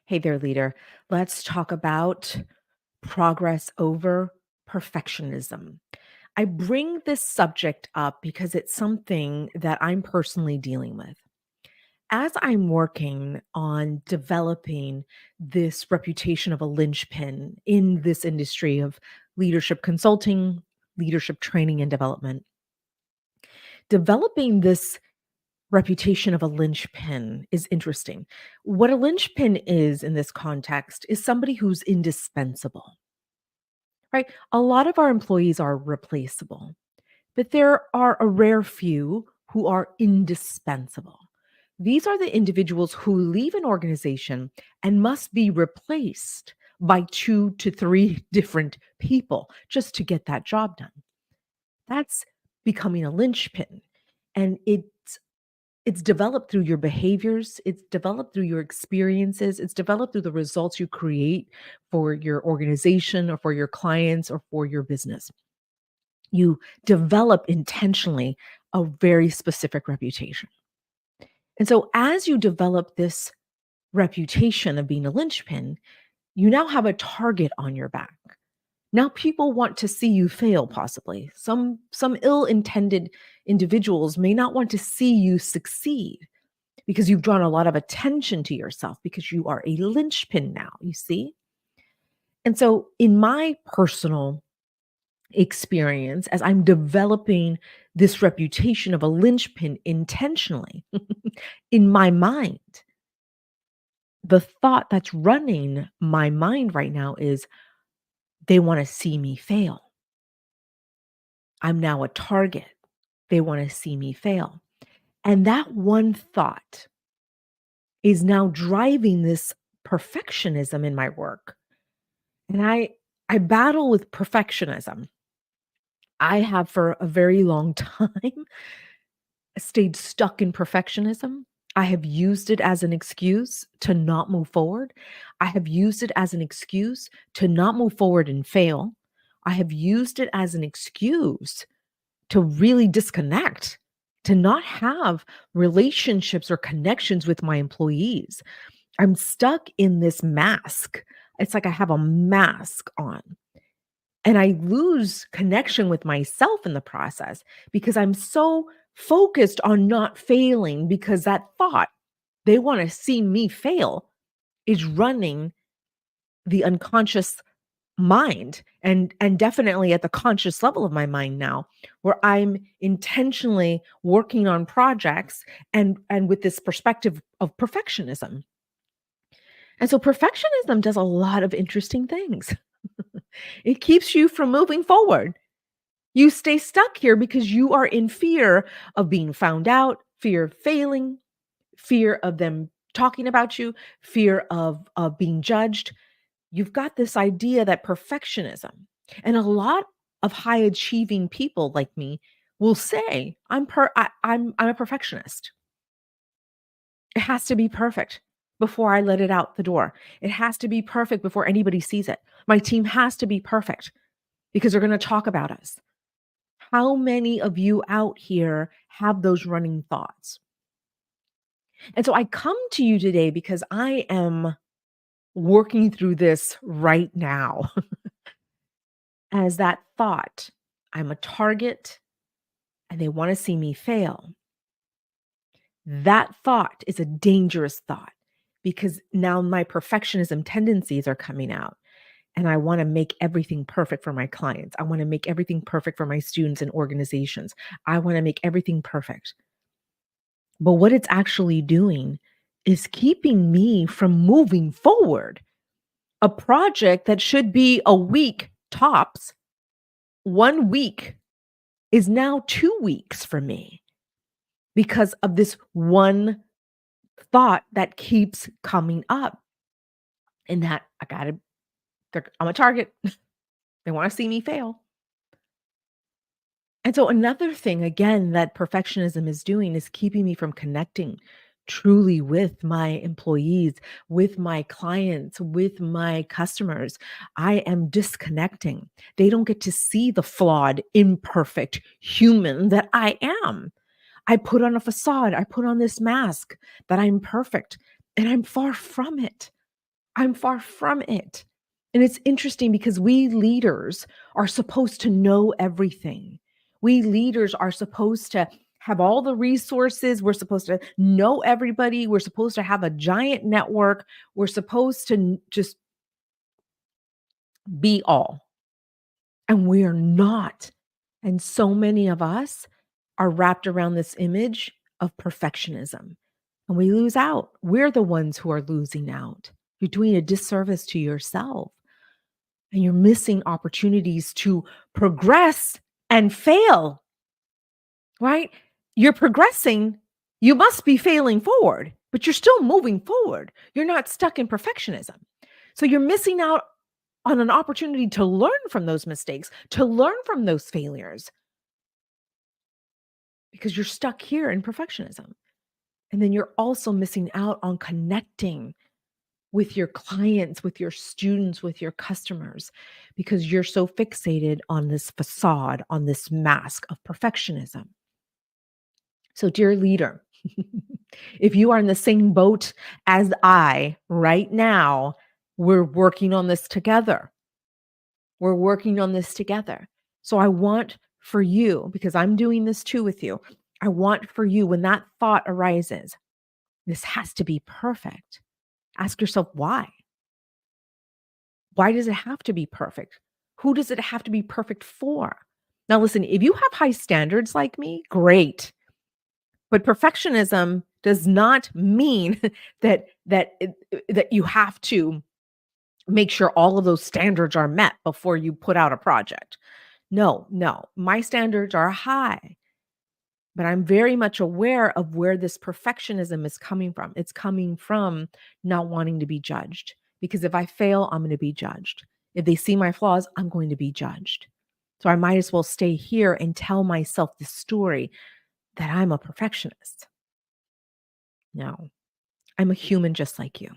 Hey there, leader. Let's talk about progress over perfectionism. I bring this subject up because it's something that I'm personally dealing with. As I'm working on developing this reputation of a linchpin in this industry of leadership consulting, leadership training, and development, developing this reputation of a linchpin is interesting. What a linchpin is in this context is somebody who's indispensable, right? A lot of our employees are replaceable, but there are a rare few who are indispensable. These are the individuals who leave an organization and must be replaced by two to three different people just to get that job done. That's becoming a linchpin. And it's developed through your behaviors, it's developed through your experiences, it's developed through the results you create for your organization or for your clients or for your business. You develop intentionally a very specific reputation. And so as you develop this reputation of being a linchpin, you now have a target on your back. Now people want to see you fail possibly. Some ill-intended individuals may not want to see you succeed because you've drawn a lot of attention to yourself because you are a linchpin now, you see? And so, in my personal experience, as I'm developing this reputation of a linchpin intentionally in my mind, the thought that's running my mind right now is they want to see me fail. I'm now a target. They want to see me fail. And that one thought is now driving this perfectionism in my work. And I battle with perfectionism. I have for a very long time stayed stuck in perfectionism. I have used it as an excuse to not move forward. I have used it as an excuse to not move forward and fail. I have used it as an excuse to really disconnect, to not have relationships or connections with my employees. I'm stuck in this mask. It's like I have a mask on. And I lose connection with myself in the process because I'm so focused on not failing because that thought, they want to see me fail, is running the unconscious mind and definitely at the conscious level of my mind now where I'm intentionally working on projects and with this perspective of perfectionism. And so perfectionism does a lot of interesting things. It keeps you from moving forward. You stay stuck here because you are in fear of being found out, fear of failing, fear of them talking about you, fear of being judged. You've got this idea that perfectionism, and a lot of high achieving people like me will say, I'm a perfectionist. It has to be perfect before I let it out the door. It has to be perfect before anybody sees it. My team has to be perfect because they're going to talk about us. How many of you out here have those running thoughts? And so I come to you today because I am working through this right now as that thought. I'm a target and they want to see me fail. That thought is a dangerous thought because now my perfectionism tendencies are coming out. And I want to make everything perfect for my clients. I want to make everything perfect for my students and organizations. I want to make everything perfect. But what it's actually doing is keeping me from moving forward. A project that should be a week tops, 1 week is now 2 weeks for me because of this one thought that keeps coming up. And that I'm a target. They want to see me fail. And so another thing again that perfectionism is doing is keeping me from connecting truly with my employees, with my clients, with my customers. I am disconnecting. They don't get to see the flawed, imperfect human that I am. I put on a facade, I put on this mask that I'm perfect, and I'm far from it. I'm far from it. And it's interesting because we leaders are supposed to know everything. We leaders are supposed to have all the resources. We're supposed to know everybody. We're supposed to have a giant network. We're supposed to just be all. And we are not. And so many of us are wrapped around this image of perfectionism. And we lose out. We're the ones who are losing out. You're doing a disservice to yourself and you're missing opportunities to progress and fail, right? You're progressing. You must be failing forward, but you're still moving forward. You're not stuck in perfectionism. So you're missing out on an opportunity to learn from those mistakes, to learn from those failures, because you're stuck here in perfectionism. And then you're also missing out on connecting with your clients, with your students, with your customers, because you're so fixated on this facade, on this mask of perfectionism. So, dear leader, if you are in the same boat as I right now, we're working on this together. We're working on this together. So I want for you, because I'm doing this too with you, I want for you, when that thought arises, this has to be perfect. Ask yourself why. Why does it have to be perfect? Who does it have to be perfect for? Now, listen, if you have high standards like me, great. But perfectionism does not mean that you have to make sure all of those standards are met before you put out a project. No, no. My standards are high, but I'm very much aware of where this perfectionism is coming from. It's coming from not wanting to be judged, because if I fail, I'm going to be judged. If they see my flaws, I'm going to be judged. So I might as well stay here and tell myself the story that I'm a perfectionist. No, I'm a human just like you.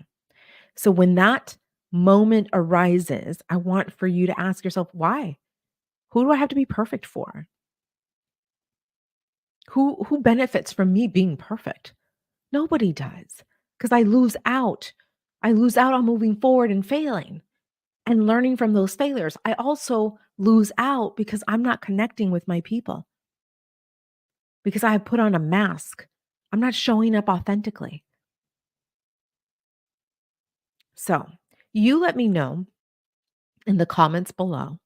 So when that moment arises, I want for you to ask yourself, why? Who do I have to be perfect for? Who benefits from me being perfect? Nobody does, because I lose out. I lose out on moving forward and failing and learning from those failures. I also lose out because I'm not connecting with my people, because I have put on a mask. I'm not showing up authentically. So, you let me know in the comments below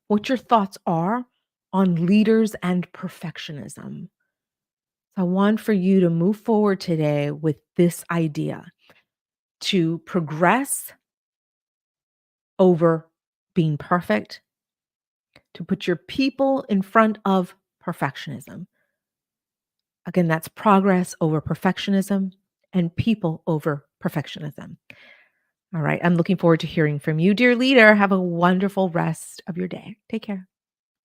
what your thoughts are on leaders and perfectionism. I want for you to move forward today with this idea to progress over being perfect, to put your people in front of perfectionism. Again, that's progress over perfectionism and people over perfectionism. All right. I'm looking forward to hearing from you, dear leader. Have a wonderful rest of your day. Take care.